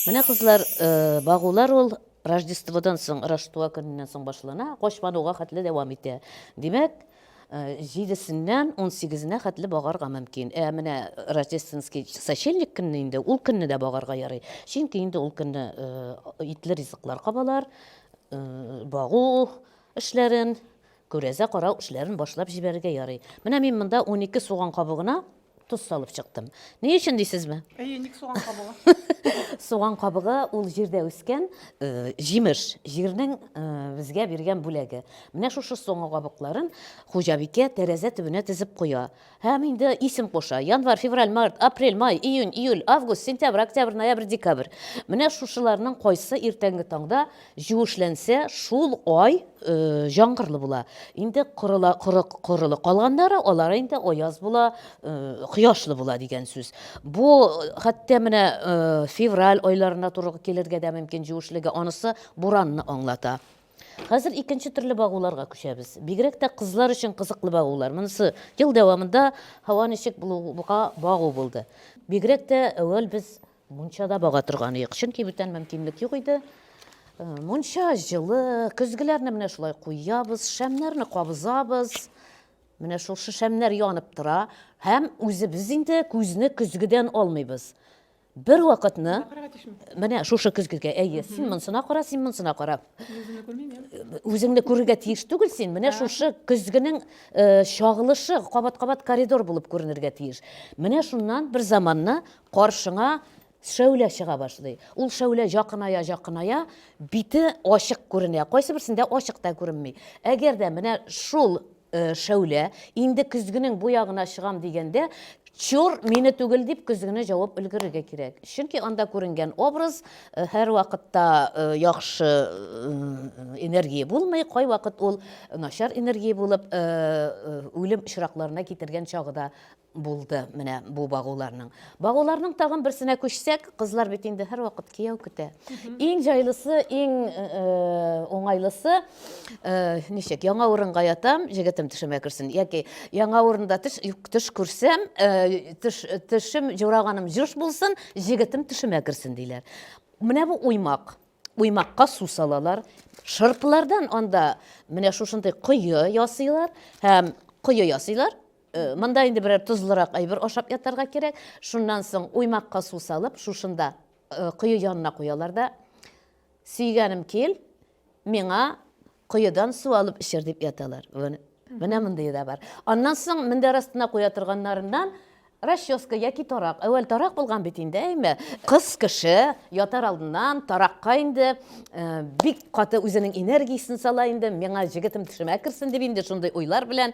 Менә кызлар, багулар ул Рождестводан соң, Рождество көненнән соң башлана, кочмануга хәтле дәвам итә. Димәк, 7-сеннән 18-нә хәтле багарга мөмкин. Менә Рождественский сочельник көнне инде, ул көнне дә багарга ярый. Чөнки инде ул көнне итле ризыклар кабалар, багу эшләрен, күрәзә карау эшләрен башлап җибәрергә ярый. Менә мин монда 12 суган кабыгына туз салып чыктым. Ни өчен дисезме? Ник соған қабығы? Суган кабыгы ул җирдә үскән җимеш, җирнең безгә биргән бүләге. Менә шушы суган кабыкларын хуҗабикә тәрәзә төбенә тезеп куя. Һәм инде исем куша. Январь, февраль, март, апрель, май, июнь, июль, август, сентябрь, октябрь, ноябрь, декабрь. Менә шушыларның кайсы иртәнге таңда җүешләнсә, шул ай яңгырлы була. Инде корылы калганнары, алар инде аяз була, кояшлы була дигән сүз. Бу хәтта менә февраль айларына туры килергә дә мөмкин җүешлеге, анысы буранны аңлата. Хәзер икенче төрле багуларга күчәбез. Бигрәк тә кызлар өчен кызыклы багулар. Монысы ел дәвамында һава ничек булуга багу булды. Бигрәк тә әүвәл без мунчада бага торган идек. Чөнки бүтән мөмкинлек юк иде. Мунча җылы, көзгеләрне менә шулай куябыз, шәмнәрне кабызабыз. Менә шул шәмнәр янып тора, һәм үзебез инде күзне көзгедән алмыйбыз. Бер вакытны менә шушы көзгегә, әйе, син монсына кара, син монсына кара. Үзеңне күрергә тиеш түгел син. Менә шушы көзгенең чагылышы кабат-кабат коридор булып күренергә тиеш. Менә шуннан бер заманны каршыңа шәүлә чыга башлый. Ул шәүлә якыная, бите ачык күренә. Кайсы берсендә ачык та күренми. Әгәр дә менә шул шәүлә инде көзгенең бу ягына чыгам дигәндә, чур мине түгел дип көзгене җавап өлгерергә кирәк. Чөнки анда күренгән образ һәр вакытта яхшы энергия булмый, кай вакыт ул начар энергия булып үлем очракларына китергән чагы да булды менә бу багуларның. Багуларның тагын берсенә күчсәк, кызлар бит инде һәр вакыт кияү көтә. Иң җайлысы, иң уңайлысы, ничек, яңа урынга ятам, җегетем төшемә керсен, яки яңа урында төш күрсәм, төшем җураганым җыш булсын, җегетем төшемә керсен диләр. Менә бу уймак. Уймакка су салалар. Шырпылардан анда менә шушындай кое ясыйлар һәм кое ясыйлар. Монда инде берәр тузлырак әйбер ашап ятарга кирәк. Шуннан соң уймакка су салып, шушында кое янына куялар да, сөйгәнем кил, миңа коедан су алып ишер дип яталар. Менә мондый да бар. Аннан соң мендәр астына куя торганнарыннан расческа яки тарак. Әүвәл тарак булган бит инде, әйме? Кыз кеше ятар алдыннан таракка инде бик каты үзенең энергиясын сала инде, миңа җегетем төшемә керсен дип инде шундый уйлар белән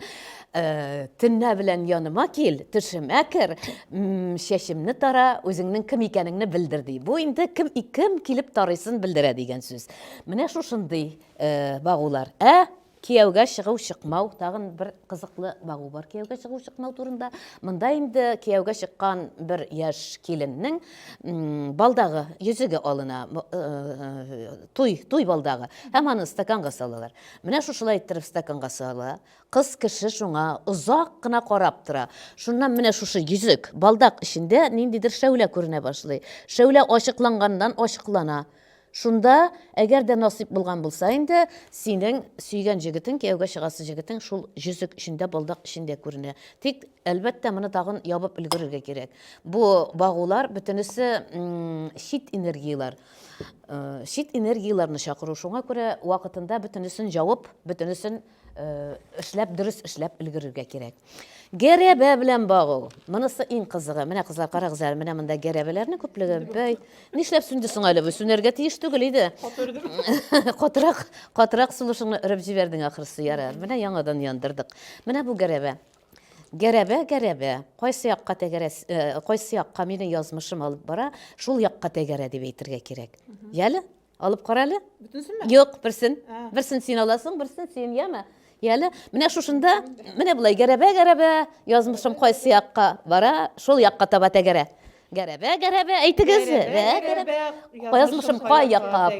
төннә белән яныма кил, төшемә кер, чәчемне тара, үзеңнең кем икәнеңне белдер ди. Бу инде кем килеп тарыйсын белдерә дигән сүз. Менә шушындый багулар. Кияүгә чыгу чыкмау, тагын бер кызыклы багу бар кияүгә чыгу чыкмау турында. Монда инде кияүгә чыккан бер яшь киленнең балдагы йөзеге алына, туй балдагы, һәм аны стаканга салалар. Менә шушылай иттереп стаканга сала, кыз кеше шуңа озак кына карап тора. Шуннан менә шушы йөзек балдак эчендә ниндидер шәүлә күренә башлый. Шәүлә ачыкланганнан ачыклана. Шунда, әгәр дә насип булган булса инде, синең сөйгән җегетең, кияүгә чыгасы җегетең шул йөзек эчендә, балдак эчендә күренә. Тик әлбәттә моны тагын ябып өлгерергә кирәк. Бу багулар бөтенесе чит энергиялар. Чит энергияларны чакыру, шуңа күрә вакытында бөтенесен җавып, бөтенесен эшләп, дөрес эшләп өлгерергә кирәк. Гәрәбә белән багу. Монысы иң кызыгы. Менә кызлар, карагыз әле, менә монда гәрәбәләрне күплеге. Бәй, нишләп сүнде соң әле? Сүнәргә тиеш түгел иде. Катырак сулышыңны өреп җибәрдең ахырсы ярар. Менә яңадан яндырдык. Менә бу гәрәбә. Гәрәбә. Кайсы якка тәгәрә, кайсы якка мине язмышым алып бара, шул якка тәгәрә дип әйтергә кирәк. Яле? Алып кара әле? Бөтенсенме? Юк, берсен. Берсен син аласың, берсен син, яме? Яле? Менә шушында, менә булай гәрәбә, язмышым кайсы якка бара, шул якка таба тәгәрә. Гәрәбә, әйтегез. Язмышым кай якка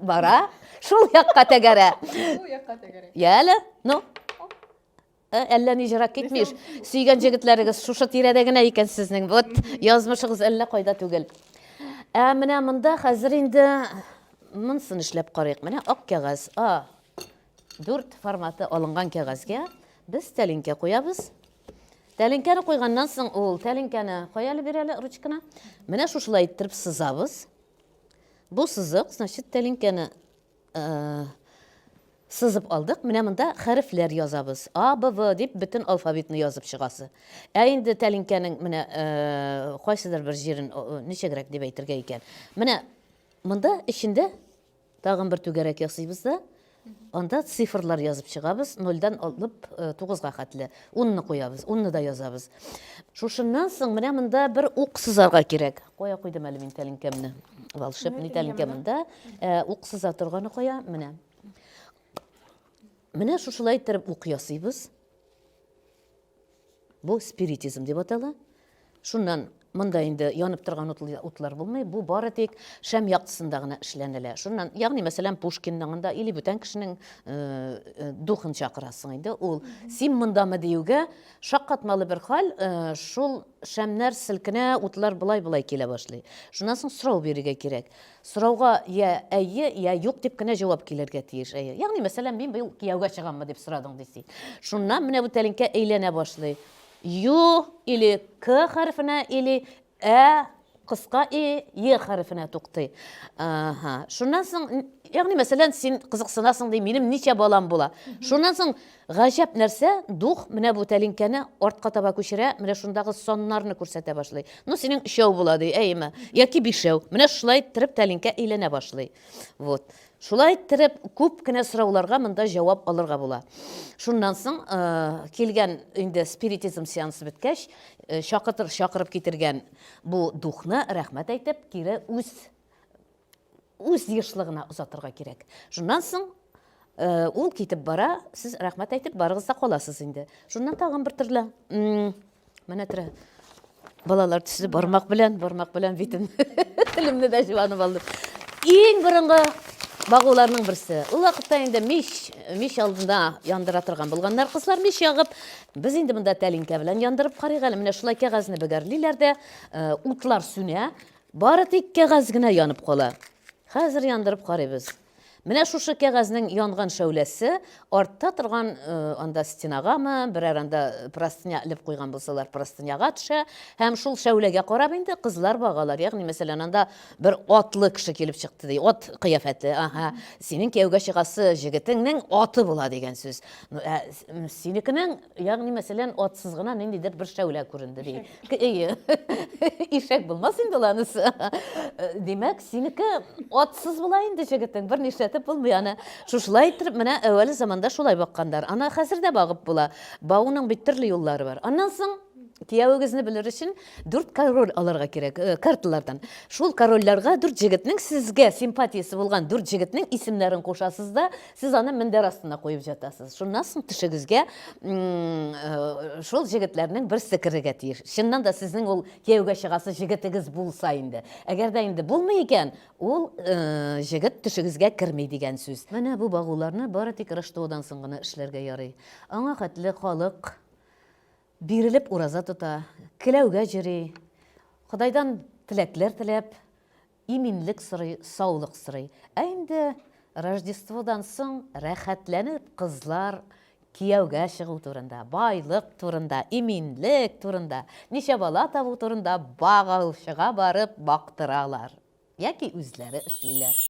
бара, шул якка тәгәрә. Яле? Ну? Әллә ни җырак китмиш. Сөйгән җегетләрегез шушы тирәдә генә икән сезнең. Вот язмышыгыз әллә кайда түгел. Менә монда хәзер инде монысын эшләп карыйк. Менә ак кәгазь. 4 форматы алынган кәгазьгә без тәлинкә куябыз. Тәлинкәне куйганнан соң ул тәлинкәне каялы бирәле ручканы. Менә шушылай иттереп сызабыз. Бу сызык, значит, тәлинкәне сызып алдык. Менә монда хәрефләр язабыз. А, Б, В дип бөтен алфавитны язып чыгасы. Инде тәлинкәнең менә кайсыдыр бер җирен ничегрәк дип әйтергә икән. Менә монда эчендә тагын бер түгәрәк ясыйбыз да. Анда цифрлар язып чыгабыз, 0-дан алып 9-га хәтле. 10-ны куябыз, 10-ны да язабыз. Шушыннан соң менә монда бер ук сызарга кирәк. Кая куйдым әле мин тәлинкәмне? Волшебный тәлинкә монда. Ук сыза торганы кая? Менә. Менә шушылай иттереп ук ясыйбыз. Бу спиритизм дип атала. Шуннан монда инде янып торган утлар булмый, бу бары тик шәм яктысында гына эшләнелә. Шуннан, ягъни мәсәлән, Пушкинның анда или бүтән кешенең духын чакырасың инде. Ул син мондамы диюгә шаккатмалы бер хәл, шул шәмнәр селкенә, утлар булай килә башлый. Шуннан соң сорау бирергә кирәк. Сорауга я әйе, я юк дип кенә җавап килергә тиеш. Ягъни мәсәлән, мин быел кияүгә чыгаммы дип сорадың диси. Шуннан менә бу тәлинкә әйләнә башлый. Ю или К хәрефенә, или кыска Е хәрефенә туктый. Шуннан соң, ягъни мәсәлән, син кызыксынасың ди, минем ничә балам була. Шуннан соң гаҗәп нәрсә, дух менә бу тәлинкәне артка таба күчерә, менә шундагы саннарны күрсәтә башлый. Синең 3 була ди, әйме, яки 5. Менә шулай иттереп тәлинкә әйләнә башлый. Вот. Шулай иттереп күп кенә сорауларга монда җавап алырга була. Шуннан соң килгән инде спиритизм сеансы беткәч, чакырып китергән бу духны рәхмәт әйтеп, кире үз ешлыгына узатырга кирәк. Шуннан соң ул китеп бара, сез рәхмәт әйтеп барыгыз да каласыз инде. Шуннан тагын бер төрле менә тирә балалар төсле бармак белән битен телемне дә җуанып алдым. Иң борынгы багуларның берсе. Ул вакытта инде мич алдында яндыра торган булганнар, кызлар мич ягып, без инде монда тәлинкә белән яндырып карыйк әле. Менә шулай кәгазьне бөгәрлиләр дә, утлар сүнә, бары тик кәгазь генә янып кала. Хәзер яндырып карыйбыз. Менә шушы кәгазьнең янган шәүләсе артта торган анда стенагамы, берәр анда простыня илеп куйган булсалар, простыняга төшә, һәм шул шәүләгә карап инде кызлар багалар. Ягъни мәсәлән, анда бер атлы кеше килеп чыкты ди, ат кыяфәте. Синең кияүгә чыгасы җегетеңнең аты була дигән сүз. Синекенең, ягъни мәсәлән, атсыз гына ниндидер бер шәүлә күренде ди. Ишәк булмас инде ланысы. Димәк, синеке атсыз була инде җегетең, бер нишләтеп булмый аны. Шушылай итеп, менә әүвәл заманда шулай баккандар. Ана хәзер дә багып була. Бауның бит төрле юллары бар. Аннан соң кияүгезне белер өчен 4 король алырга кирәк, карталардан. Шул корольләргә 4 җегетнең сезгә симпатиясе булган 4 җегетнең исемнәрен кушасыз да, сез аны мендәр астына куеп җатасыз. Шуннан соң тишегезгә шул җегетләрнең берсе керергә тиеш. Шуннан да сезнең ул кияүгә чыгасы җегетегез булса инде. Әгәр дә инде булмый икән, ул җегет тишегезгә керми дигән сүз. Менә бу багуларны бары тик Рождестводан соң гына эшләргә ярый. Аңа хәтле халык бирелеп ураза тота, келәүгә җыри, Худайдан теләкләр теләп, иминлек сорый, саулык сорый. Инде Рождестводан соң рәхәтләнеп кызлар кияүгә чыгу турында, байлык турында, иминлек турында, ничә бала табу турында багылчыга барып бактыралар. Яки үзләре эшлиләр.